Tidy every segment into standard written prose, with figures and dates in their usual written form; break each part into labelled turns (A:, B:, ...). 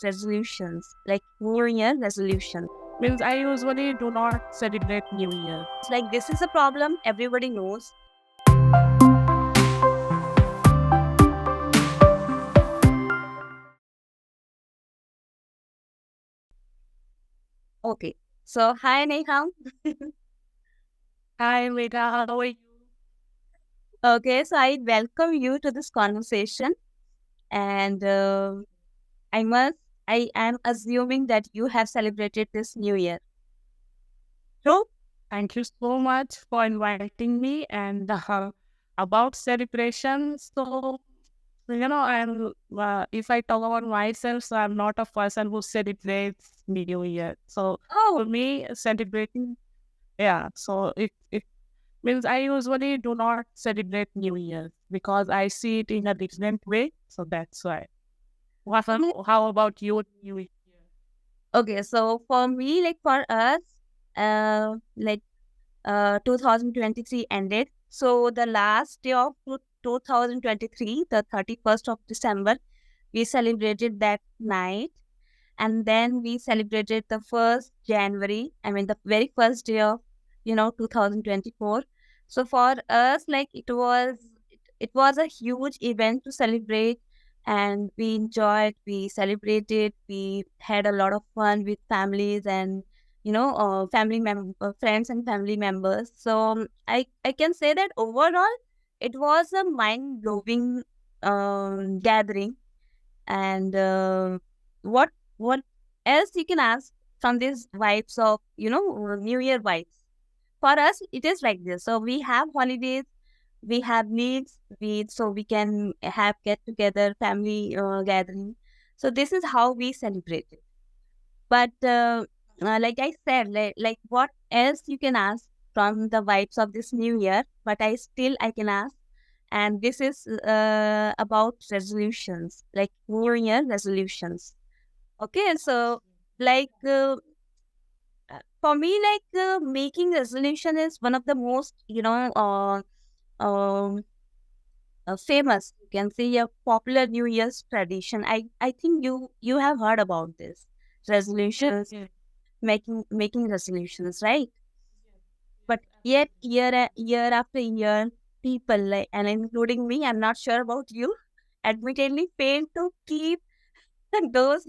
A: resolutions, like New Year resolutions.
B: Means I usually do not celebrate New Year.
A: It's like this is a problem everybody knows. Okay. So hi Neha.
B: Hi, Megha, how are you?
A: Okay, so I welcome you to this conversation, and I must I am assuming that you have celebrated this New Year. True?
B: Thank you so much for inviting me. And about celebration, so I'm if I talk about myself, so I'm not a person who celebrates New Year. So
A: Oh,
B: for me, celebrating, yeah. So it means I usually do not celebrate New Year because I see it in a different way. So that's why. How about you, New Year?
A: okay. So for me, like for us, like 2023 ended. So the last day of 2023, the 31st of December, we celebrated that night. And then we celebrated the 1st January. I mean, the very first day of, 2024. So for us, like it was a huge event to celebrate, and we enjoyed, we celebrated, we had a lot of fun with families and friends and family members. So I can say that overall it was a mind blowing gathering. And what what else you can ask from these vibes of New Year vibes? For us, it is like this. So we have holidays, we have needs, so we can have get together family gathering. So this is how we celebrate it. But like I said, like what else you can ask from the vibes of this New Year? But I can ask, and this is about resolutions, like New Year resolutions. Okay, so like for me, like making resolution is one of the most um, famous. You can say a popular New Year's tradition. I think you have heard about this
B: Yes,
A: resolutions,
B: yes,
A: making resolutions, right?
B: yes, yes,
A: But yet year after year, people like, and including me, I'm not sure about you, admittedly fail to keep those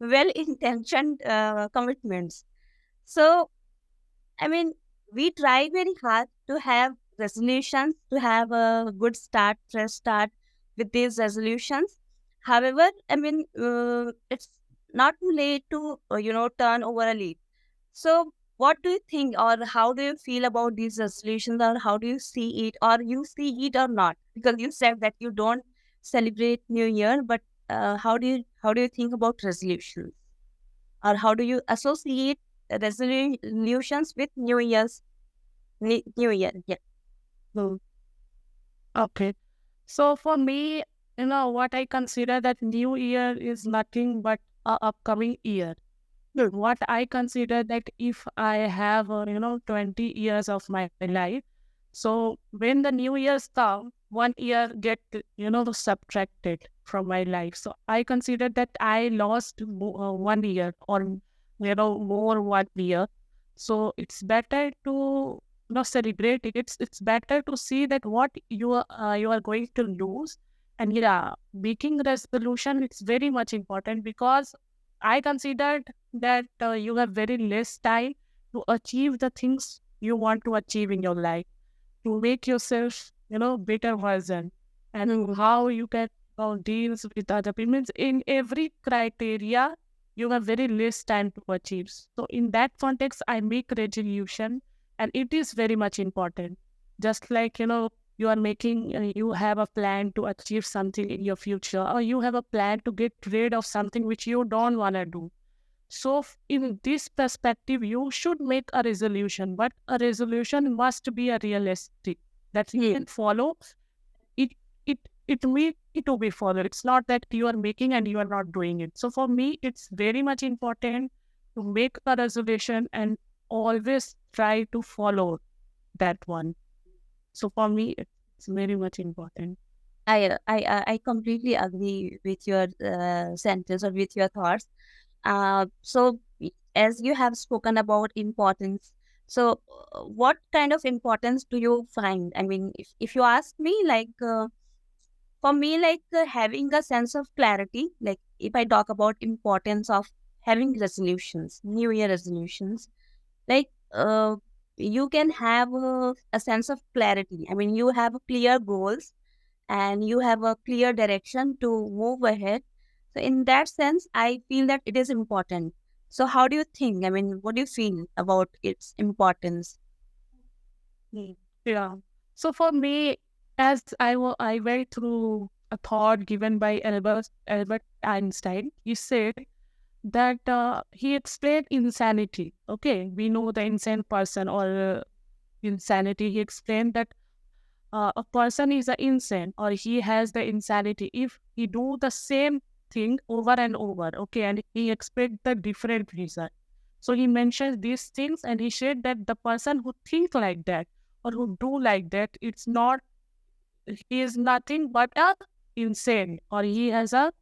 A: well intentioned commitments. So I mean, we try very hard to have resolutions, to have a good start, fresh start with these resolutions. However, I mean, it's not too late to, turn over a leaf. So, what do you think, or how do you feel about these resolutions, or how do you see it, or you see it or not? Because you said that you don't celebrate New Year, but how do you think about resolutions, or how do you associate resolutions with New Year? Yeah.
B: yes. Okay. So for me, what I consider that New Year is nothing but a upcoming year. What I consider that if I have, 20 years of my life, so when the New Year's come, 1 year get, subtracted from my life. So I consider that I lost 1 year or, more 1 year. So it's better to celebrate it. It's better to see that what you are going to lose. And yeah, making resolution it's very much important because I considered that you have very less time to achieve the things you want to achieve in your life, to make yourself, better version, and
A: Mhm.
B: how you can deal with other people. Means in every criteria, you have very less time to achieve. So in that context, I make resolution, and it is very much important. Just like, you are making, you have a plan to achieve something in your future, or you have a plan to get rid of something which you don't want to do. So, in this perspective, you should make a resolution, but a resolution must be a realistic that you
A: Hmm.
B: can follow. It it need to be followed. It's not that you are making and you are not doing it. So, for me, it's very much important to make a resolution and always try to follow that one. So, for me, it's very much important.
A: I completely agree with your sentence or with your thoughts. So as you have spoken about importance, so what kind of importance do you find? I mean, if you ask me, like for me, like having a sense of clarity, like if I talk about importance of having resolutions, New Year resolutions, like you can have a sense of clarity. I mean, you have clear goals and you have a clear direction to move ahead. So in that sense, I feel that it is important. So how do you think? I mean, what do you feel about its importance?
B: Mm. Yeah. So for me, as I went through a thought given by Albert Einstein. He said that he explained insanity. Okay, we know the insane person or insanity. He explained that a person is insane or he has the insanity if he do the same thing over and over. Okay, and he expect the different result. So he mentions these things and he said that the person who think like that or who do like that, it's not, he is nothing but a insane or he has a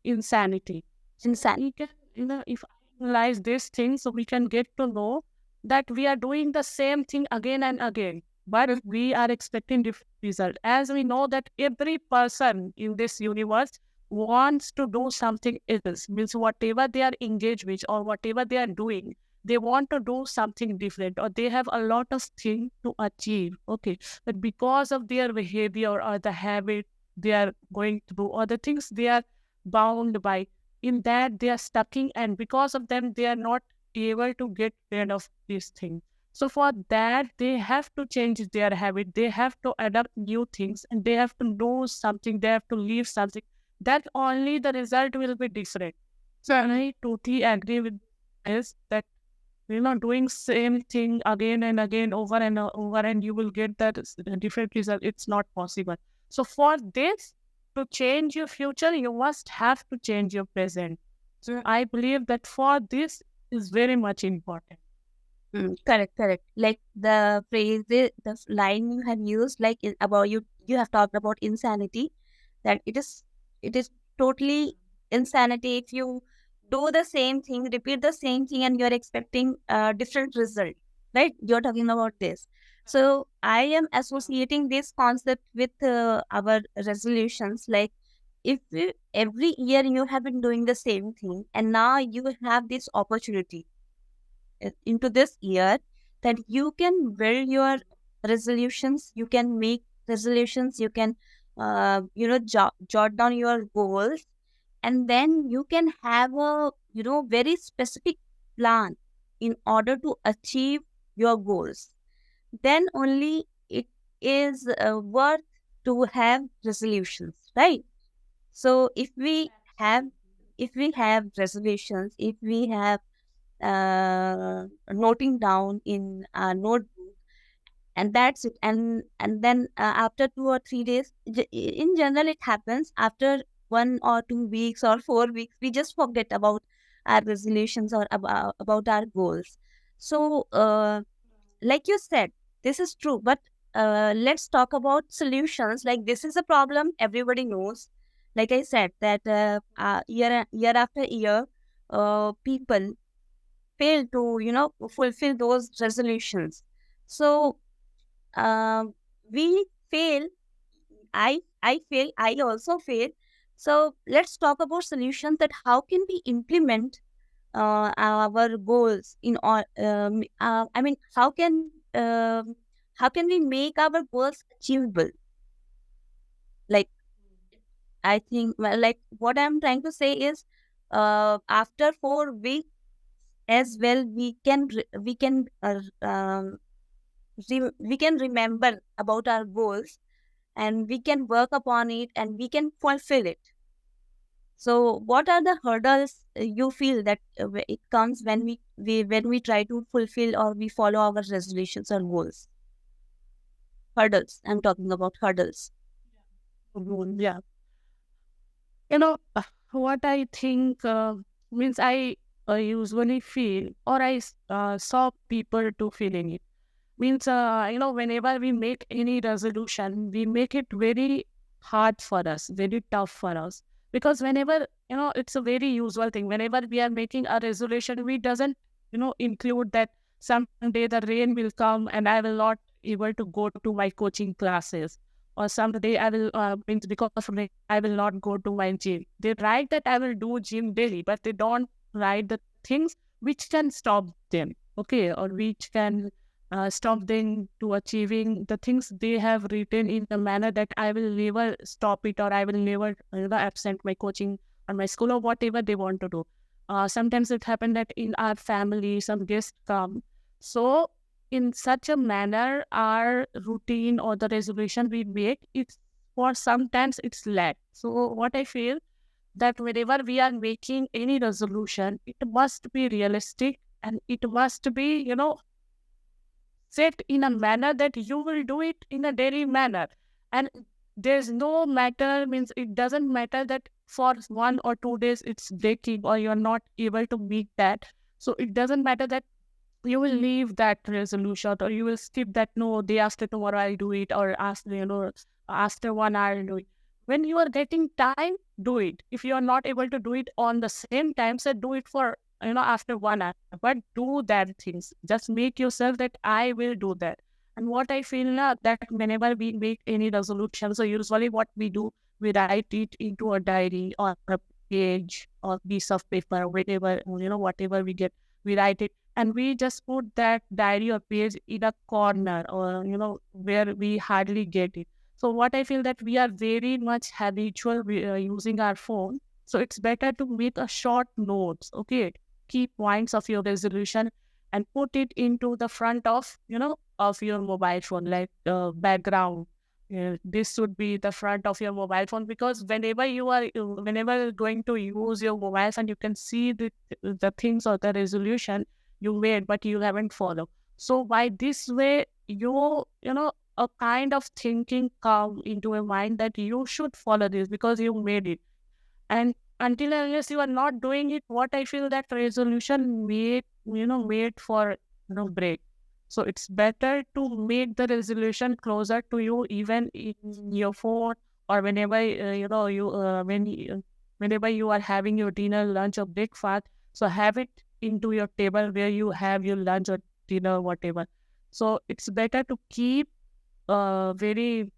B: insanity. So
A: Insan.
B: we can, if I analyze these things, so we can get to know that we are doing the same thing again and again, but we are expecting different result. As we know that every person in this universe wants to do something else, means whatever they are engaged with or whatever they are doing, they want to do something different or they have a lot of things to achieve. Okay, but because of their behavior or the habit they are going through or the things they are bound by, in that they are stuck in, and because of them they are not able to get rid of this thing. So for that they have to change their habit, they have to adapt new things, and they have to know something, they have to leave something, that only the result will be different. So I totally agree with this, that doing same thing again and again over and over and you will get that different result, it's not possible. So for this, to change your future you must have to change your present. So I believe that for this is very much important.
A: Correct, correct. Like the phrase, line you have used, like about you have talked about insanity. That it is totally insanity if you do the same thing, repeat the same thing, and you're expecting a different result. Right? You're talking about this. So I am associating this concept with our resolutions. Like if every year you have been doing the same thing, and now you have this opportunity into this year that you can build your resolutions, you can make resolutions, you can jot down your goals, and then you can have a very specific plan in order to achieve your goals. Then only it is worth to have resolutions, right? So have if we have resolutions, if we have noting down in a notebook, and that's it, and then after 2 or 3 days, in general it happens after 1 or 2 weeks or 4 weeks, we just forget about our resolutions or about our goals. So like you said, this is true, but let's talk about solutions. Like this is a problem everybody knows. Like I said that year after year, people fail to fulfill those resolutions. So we fail, I fail, I also fail. So let's talk about solutions, that how can we implement our goals in all I mean, how can we make our goals achievable? Like I think, well, like what I'm trying to say is after 4 weeks as well, we can remember about our goals, and we can work upon it, and we can fulfill it. So what are the hurdles you feel that it comes when we try to fulfill or we follow our resolutions or goals? Hurdles, I'm talking about hurdles.
B: Yeah, what I think means I usually feel, or I saw people to feeling it, means whenever we make any resolution we make it very hard for us, very tough for us. Because whenever, it's a very usual thing. Whenever we are making a resolution, we doesn't, include that someday the rain will come and I will not able to go to my coaching classes. Or someday I will, means because of rain, I will not go to my gym. They write that I will do gym daily, but they don't write the things which can stop them, okay, or which can stop them to achieving the things they have written in the manner that I will never stop it, or I will never absent my coaching or my school or whatever they want to do. Sometimes it happened that in our family some guests come, so in such a manner our routine or the resolution we make, it's for sometimes it's lack. So what I feel that whenever we are making any resolution, it must be realistic and it must be, set in a manner that you will do it in a daily manner. And there's no matter, means it doesn't matter that for 1 or 2 days it's breaking or you're not able to meet that. So it doesn't matter that you will leave that resolution or you will skip that, no, day after tomorrow I'll do it, or after 1 hour I'll do it. When you are getting time, do it. If you are not able to do it on the same time, so do it for after 1 hour, but do that things. Just make yourself that I will do that. And what I feel now, that whenever we make any resolution, so usually what we do, we write it into a diary or a page or piece of paper, whatever, whatever we get, we write it, and we just put that diary or page in a corner, or where we hardly get it. So what I feel that we are very much habitual using our phone, so it's better to make a short notes, okay, key points of your resolution, and put it into the front of of your mobile phone, like background. This should be the front of your mobile phone, because whenever you're going to use your mobile phone, you can see the things or the resolution you made but you haven't followed. So by this way, a kind of thinking come into your mind that you should follow this because you made it. And until and unless you are not doing it, what I feel that resolution made for break. So it's better to make the resolution closer to you, even in your phone, or whenever whenever you are having your dinner, lunch, or breakfast. So have it into your table where you have your lunch or dinner, whatever. So it's better to keep very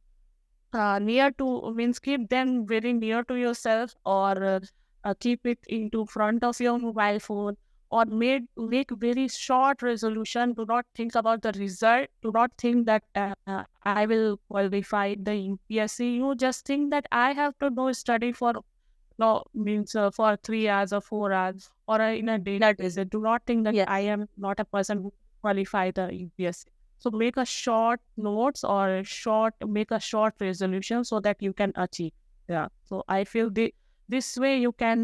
B: near to, means keep them very near to yourself, or keep it into front of your mobile phone, or make very short resolution. Do not think about the result. Do not think that I will qualify the UPSC. You just think that I have to go study for, no, means for 3 hours or 4 hours or in a day. That is it. Do not think that
A: Yes.
B: I am not a person who qualify the UPSC. So make a short notes, or make a short resolution so that you can achieve. Yeah. So I feel this way you can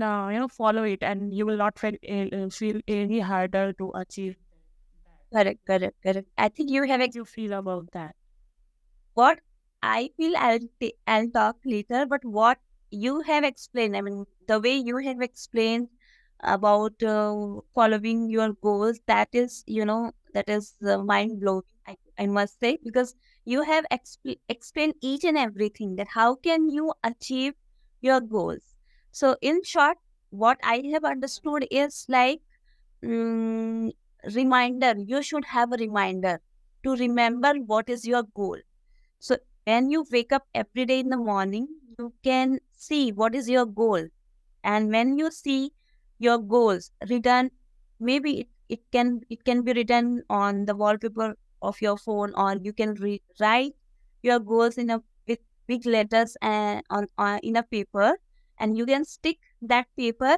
B: follow it, and you will not feel any harder to achieve.
A: Correct, correct, correct. I think you have
B: How do you feel about that?
A: what I feel. I'll talk later. But what you have explained, I mean, the way you have explained about following your goals, that is, that is mind blowing. I must say, because you have explained each and everything, that how can you achieve your goals. So, in short, what I have understood is like, mm, reminder. You should have a reminder to remember what is your goal. So when you wake up every day in the morning, you can see what is your goal. And when you see your goals written, maybe it can be written on the wallpaper of your phone, or you can write your goals in a with big letters and on in a paper, and you can stick that paper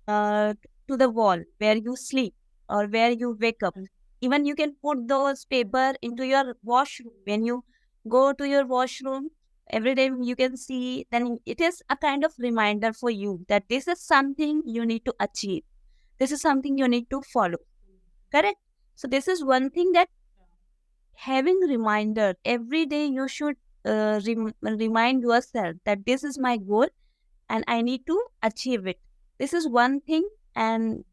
A: uh, to the wall where you sleep or where you wake up. Even you can put those paper into your washroom. When you go to your washroom every day, you can see, then it is a kind of reminder for you that this is something you need to achieve. This is something you need to follow. Correct? So this is one thing, that having reminder every day, you should remind yourself that this is my goal and I need to achieve it. This is one thing. And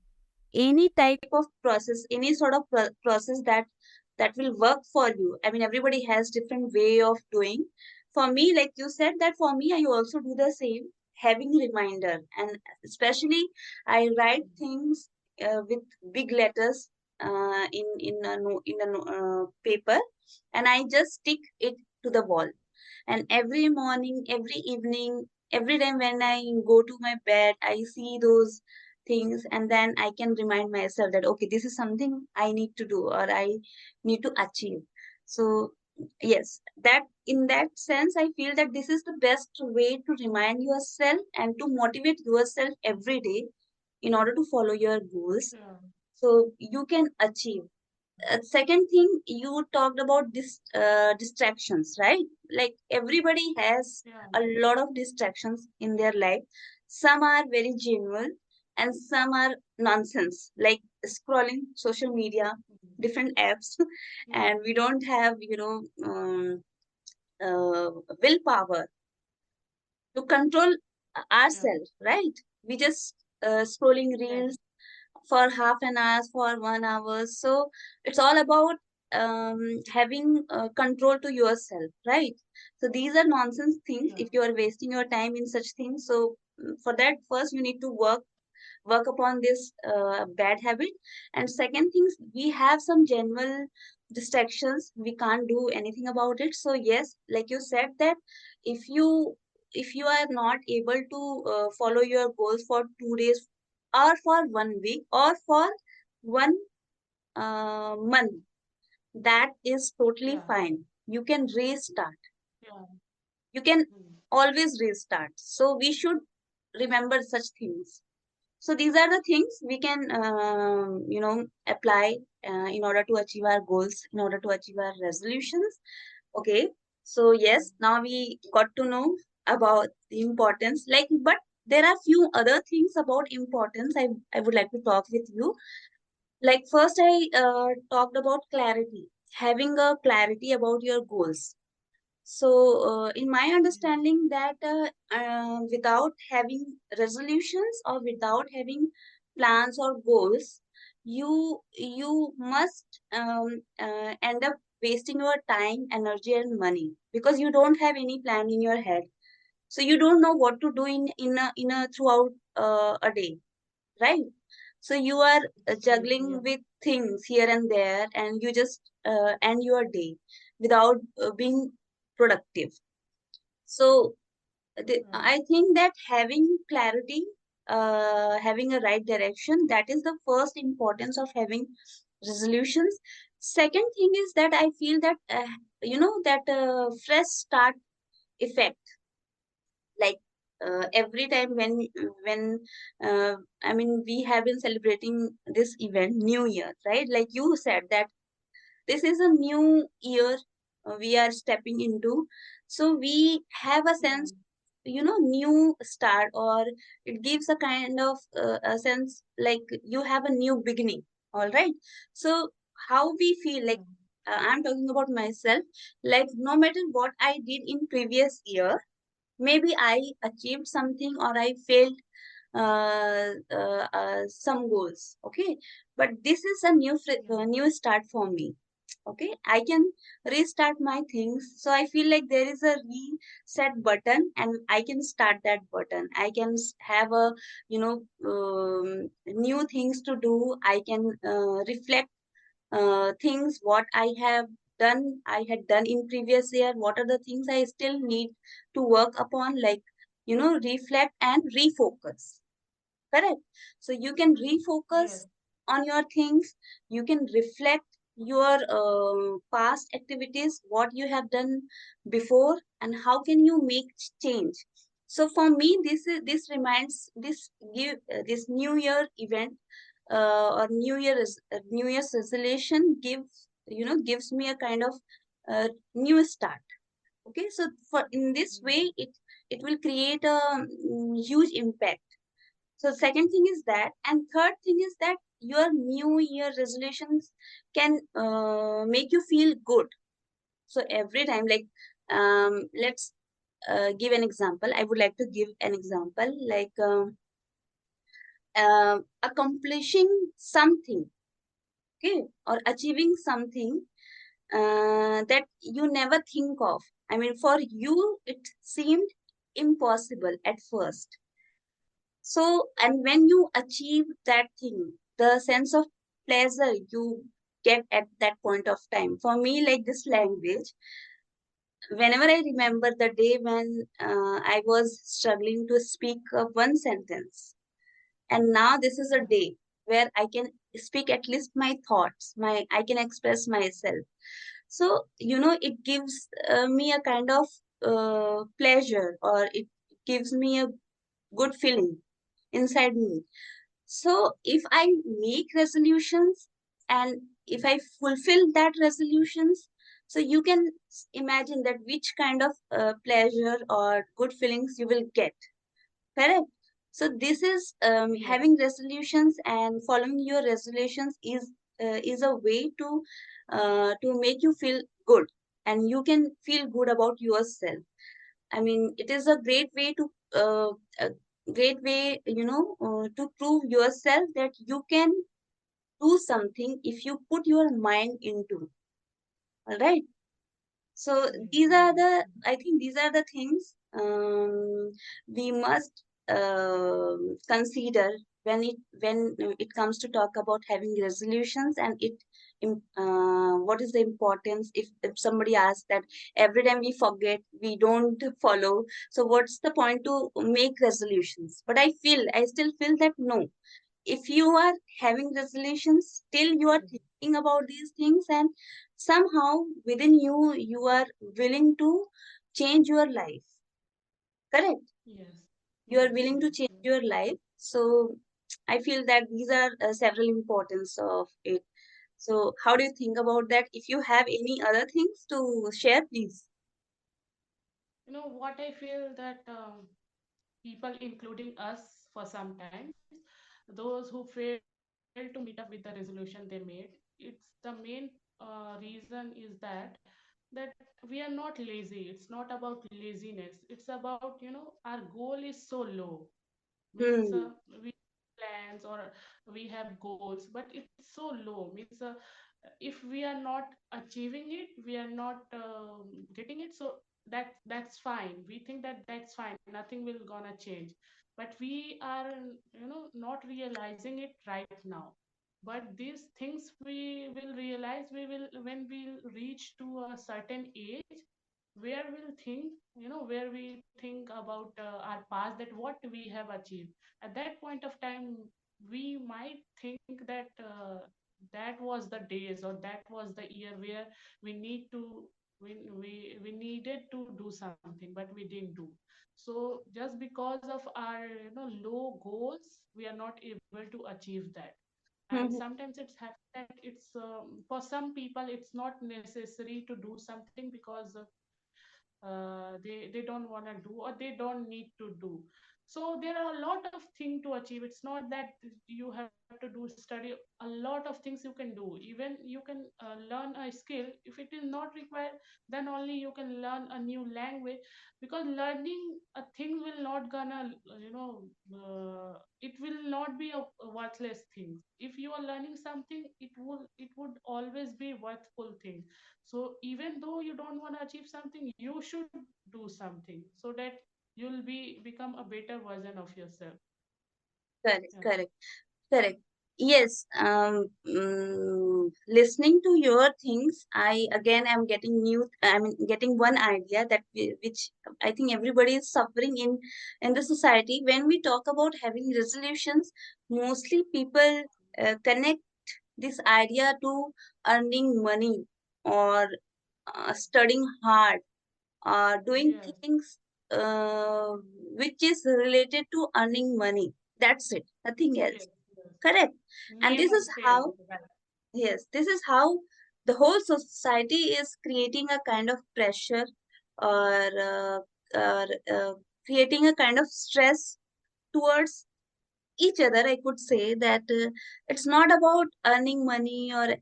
A: any type of process, any sort of process that will work for you. I mean, everybody has different way of doing. for me, like you said, that for me, I also do the same, having reminder, and especially I write things with big letters in a paper, and I just stick it to the wall. And every morning, every evening, every time when I go to my bed, I see those things, and then I can remind myself that okay, this is something I need to do or I need to achieve. So yes, that in that sense, I feel that this is the best way to remind yourself and to motivate yourself every day in order to follow your goals,
B: Yeah.
A: so you can achieve. Second thing, you talked about distractions, right? Like everybody has
B: Yeah.
A: a lot of distractions in their life. Some are very genuine and some are nonsense, like scrolling social media, different apps,
B: Yeah.
A: and we don't have, willpower to control
B: Yeah.
A: ourselves, right? We just scrolling
B: Yes.
A: reels for half an hour, for 1 hour. So it's all about having control to yourself, right? So these are nonsense things
B: Yeah.
A: if you are wasting your time in such things. So for that, first you need to work upon this bad habit. And second things, we have some general distractions, we can't do anything about it. So yes, like you said, that if you are not able to follow your goals for 2 days or for 1 week or for 1 month, that is totally
B: Yeah.
A: fine. You can restart.
B: Yeah.
A: You can
B: Mm.
A: always restart. So we should remember such things. So these are the things we can, apply in order to achieve our goals, in order to achieve our resolutions. Okay. So yes, now we got to know about the importance. Like, but there are few other things about importance I would like to talk with you. Like first, I talked about clarity, having a clarity about your goals. So, in my understanding, that without having resolutions or without having plans or goals, you must end up wasting your time, energy, and money because you don't have any plan in your head. So you don't know what to do in a throughout a day, right? So you are
B: Yes.
A: juggling with things here and there, and you just end your day without being productive. So
B: Yeah.
A: I think that having clarity, having a right direction, that is the first importance of having resolutions. Second thing is that I feel that that fresh start effect, like every time when I mean, we have been celebrating this event, New Year, right? Like you said that this is a new year we are stepping into. So we have a
B: Yeah.
A: sense, new start, or it gives a kind of a sense like you have a new beginning. All right. So how we feel, like
B: Yeah.
A: I'm talking about myself, like no matter what I did in previous year, maybe I achieved something or I failed some goals. Okay, but this is a
B: Yeah.
A: new start for me. Okay, I can restart my things. So I feel like there is a reset button, and I can start that button. I can have a new things to do. I can reflect things what I had done in previous year. What are the things I still need to work upon? Like, reflect and refocus. Correct. So you can
B: Yes.
A: refocus on your things. You can reflect your past activities, what you have done before, and how can you make change. So for me, this reminds this give this New Year event or New Year's resolution gives me a kind of new start. Okay, so for in this
B: Mm.
A: way, it will create a huge impact. So second thing is that, and third thing is that your New Year resolutions can make you feel good. So every time, like, let's give an example. I would like to give an example, like accomplishing something, okay, or achieving something that you never think of. I mean, for you, it seemed impossible at first. So, and when you achieve that thing, the sense of pleasure you get at that point of time. For me, like this language, whenever I remember the day when I was struggling to speak one sentence, and now this is a day where I can speak at least my thoughts, I can express myself. So, it gives me a kind of pleasure, or it gives me a good feeling inside me. So if I make resolutions, and if I fulfill that resolutions, so you can imagine that which kind of pleasure or good feelings you will get. Correct. So this is
B: Yes.
A: having resolutions, and following your resolutions is a way to make you feel good, and you can feel good about yourself. I mean, it is a a great way, to prove yourself that you can do something if you put your mind into. All right. So I think these are the things we must consider when it comes to talk about having resolutions, and what is the importance if somebody asks that every time we forget, we don't follow. So what's the point to make resolutions? But I still feel that no, if you are having resolutions, still you are thinking about these things, and somehow within you, you are willing to change your life. Correct.
B: Yes.
A: You are
B: Yes.
A: willing to
B: Yes.
A: change
B: Yes.
A: your life. So I feel that these are several importance of it. So how do you think about that? If you have any other things to share, please.
B: What I feel that people, including us, for sometimes, those who fail to meet up with the resolution they made, it's the main reason is that we are not lazy. It's not about laziness. It's about, our goal is so low. Means
A: Hmm.
B: we plans or we have goals, but it's so low. Means if we are not achieving it, we are not getting it, so that's fine. We think that that's fine, nothing will gonna change. But we are, not realizing it right now. But these things we will realize, we will when we reach to a certain age, where we'll think, where we think about our past, that what we have achieved. At that point of time, we might think that that was the days, or that was the year where we need to we needed to do something, but we didn't do. So just because of our, low goals, we are not able to achieve that. And
A: Hmm.
B: sometimes it's happened that it's for some people it's not necessary to do something because they don't want to do, or they don't need to do. So there are a lot of things to achieve. It's not that you have to do study. A lot of things you can do. Even you can learn a skill. If it is not required, then only you can learn a new language. Because learning a thing will not gonna, it will not be a worthless thing. If you are learning something, it would always be worthful thing. So even though you don't want to achieve something, you should do something, so that you'll become a better version of yourself.
A: Correct.
B: Yeah.
A: Correct. Correct. Yes. Listening to your things, I again am getting getting one idea which I think everybody is suffering in the society. When we talk about having resolutions, mostly people connect this idea to earning money, or studying hard, doing
B: Yes.
A: things uh, which is related to earning money. That's it. Nothing else.
B: Yes. Yes.
A: Correct. And
B: Name
A: this
B: of
A: is
B: fame.
A: how,
B: Right.
A: yes, this is how the whole society is creating a kind of pressure, or or creating a kind of stress towards each other. I could say that it's not about earning money or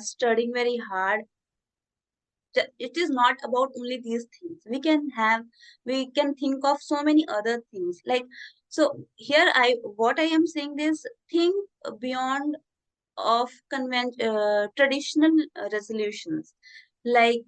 A: studying very hard. It is not about only these things. We can think of so many other things. Like, so here what I am saying is, think beyond of traditional resolutions. Like,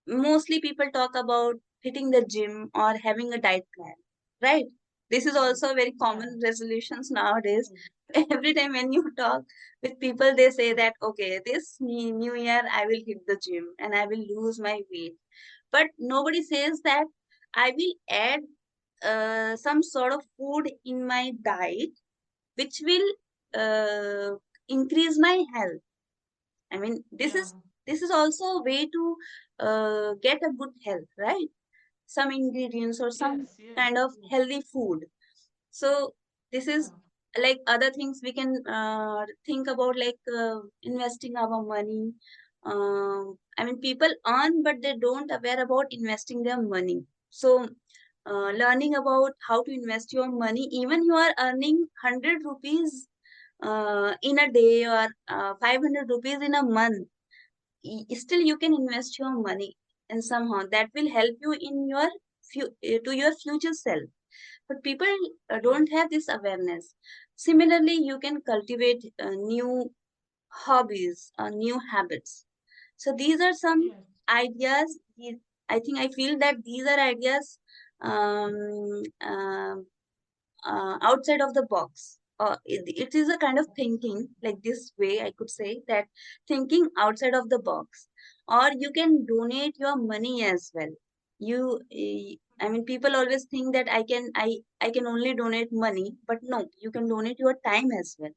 A: mostly people talk about hitting the gym or having a diet plan, right? This is also a very
B: Yeah.
A: common resolutions nowadays. Every time when you talk with people, they say that, okay, this new year I will hit the gym and I will lose my weight. But nobody says that I will add some sort of food in my diet which will increase my health. I mean,
B: Yeah.
A: this is also a way to get a good health, right? Some ingredients or some
B: Yes. Yes.
A: kind of
B: Yes.
A: healthy food. So this
B: Yeah.
A: is like other things we can think about, like investing our money. I mean, people earn, but they don't aware about investing their money. So learning about how to invest your money, even you are earning 100 rupees in a day or 500 rupees in a month, still you can invest your money, and somehow that will help you in your to your future self. But people
B: Yes.
A: don't have this awareness. Similarly, you can cultivate new hobbies or new habits. So these are some
B: Yes.
A: ideas. I think I feel that these are ideas um, um outside of the box. It is a kind of thinking like this way, I could say that thinking outside of the box. Or you can donate your money as well. I mean, people always think that I can only donate money, but no, you can donate your time as well.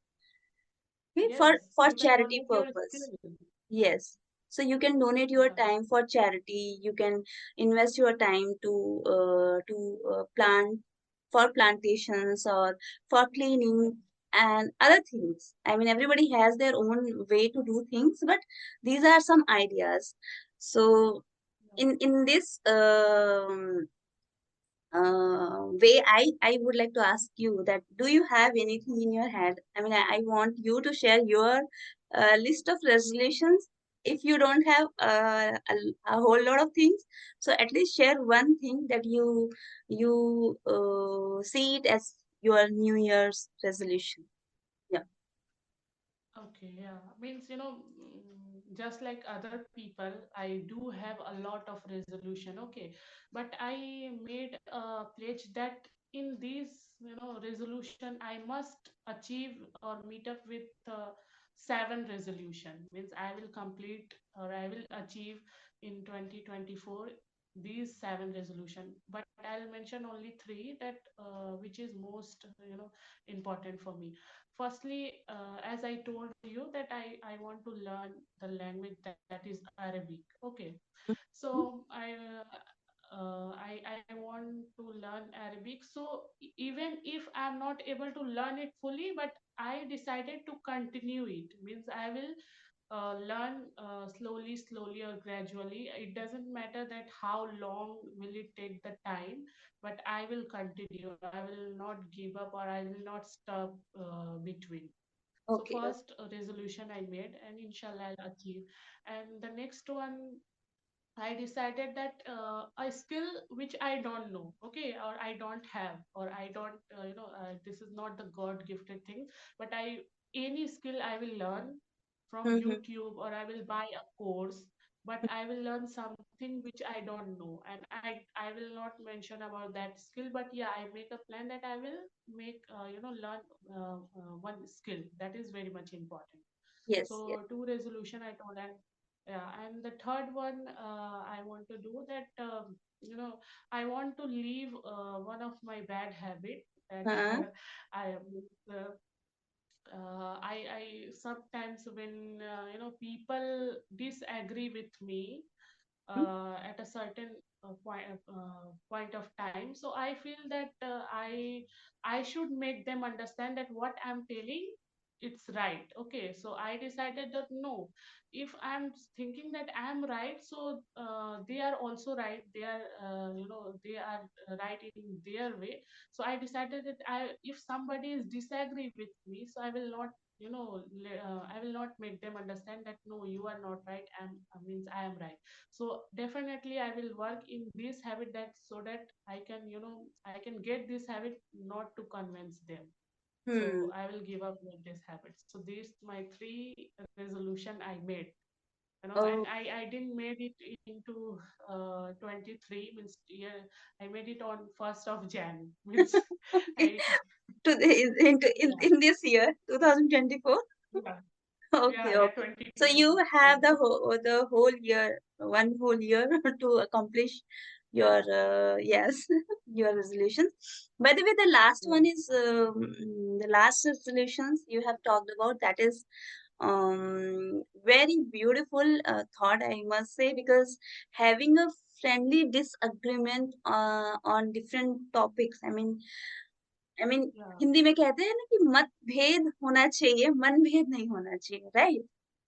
A: Okay,
B: Yes.
A: for
B: You can
A: charity
B: donate your
A: purpose.
B: skill.
A: Yes. So you can donate your
B: Yeah.
A: time for charity. You can invest your time to plant for plantations or for cleaning and other things. I mean, everybody has their own way to do things, but these are some ideas. So in this way, I would like to ask you that do you have anything in your head? I mean, I want you to share your list of resolutions. If you don't have a whole lot of things, so at least share one thing that you see it as your New Year's resolution. Yeah.
B: Okay, yeah. Means, just like other people, I do have a lot of resolution, okay. But I made a pledge that in these, resolution, I must achieve or meet up with 7 resolution. Means I will complete or I will achieve in 2024 these 7 resolution. But I'll mention only three that which is most, important for me. Firstly, as I told you that I want to learn the language that is Arabic. Okay. So I want to learn Arabic. So even if I'm not able to learn it fully, but I decided to continue it. Means I will learn slowly or gradually. It doesn't matter that how long will it take the time, but I will continue. I will not give up or I will not stop between. So
A: Okay. Okay.
B: first resolution I made, and inshallah I'll achieve. And the next one, I decided that a skill which I don't know, okay, or I don't have, or I don't, this is not the God gifted thing, but any skill I will learn from
A: Mm-hmm.
B: YouTube, or I will buy a course, but I will learn something which I don't know, and I will not mention about that skill, but yeah, I make a plan that I will make, learn one skill that is very much important.
A: Yes. Yes.
B: So two resolution I told, and yeah, and the third one I want to do that. I want to leave one of my bad habit that
A: Uh-huh.
B: I uh, I sometimes when people disagree with me at a certain point of time, so I feel that I should make them understand that what I'm telling, it's right. Okay, so I decided that no, if I'm thinking that I'm right, so they are also right, they are they are right in their way. So I decided that if somebody is disagree with me, so I will not, I will not make them understand that no, you are not right, means I am right. So definitely I will work in this habit, that so that I can, I can get this habit, not to convince them.
A: Hmm.
B: So I will give up with this habit. So these my 3 resolution I made. And
A: Oh,
B: I didn't made it into 23 means year. I made it on 1st of Jan means I yeah
A: in this year, 2024.
B: yeah
A: Okay,
B: yeah
A: okay. So you
B: 2024
A: have the whole year, 1 whole year to accomplish your yes, your resolutions. By the way, the last
B: yeah
A: one is the last resolutions you have talked about. That is very beautiful thought, I must say, because having a friendly disagreement on different topics. I mean,
B: yeah
A: Hindi में कहते हैं ना कि मतभेद होना चाहिए, मनभेद नहीं होना चाहिए, right?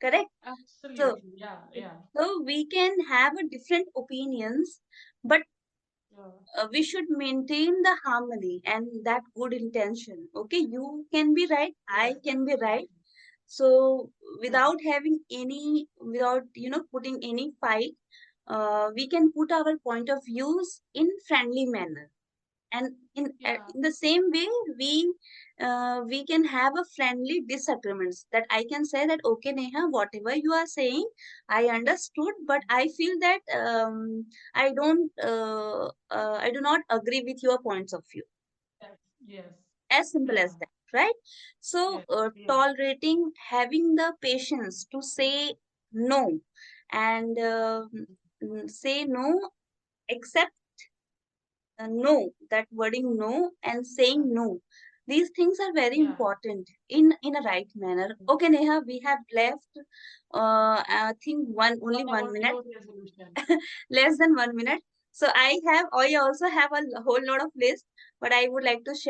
A: Correct? So,
B: absolutely yeah
A: so we can have a different opinions, but
B: yeah
A: we should maintain the harmony and that good intention. Okay, you can be right, I
B: yes
A: can be right.
B: absolutely
A: So,
B: yeah
A: without putting any fight, we can put our point of views in friendly manner, and
B: yeah
A: in the same way we can have a friendly disagreements, that I can say that okay, Neha, whatever you are saying I understood, but I feel that I do not agree with your points of view.
B: yes
A: As simple
B: yeah
A: as that, right? So
B: yes yes
A: tolerating, having the patience to say no, and say no, accept no, that wording no and saying
B: yeah
A: no, these things are very
B: yeah
A: important in a right manner. Okay, Neha, we have left I think only
B: what
A: one
B: about
A: minute,
B: your resolution?
A: less than 1 minute. So I also have a whole lot of list, but I would like to share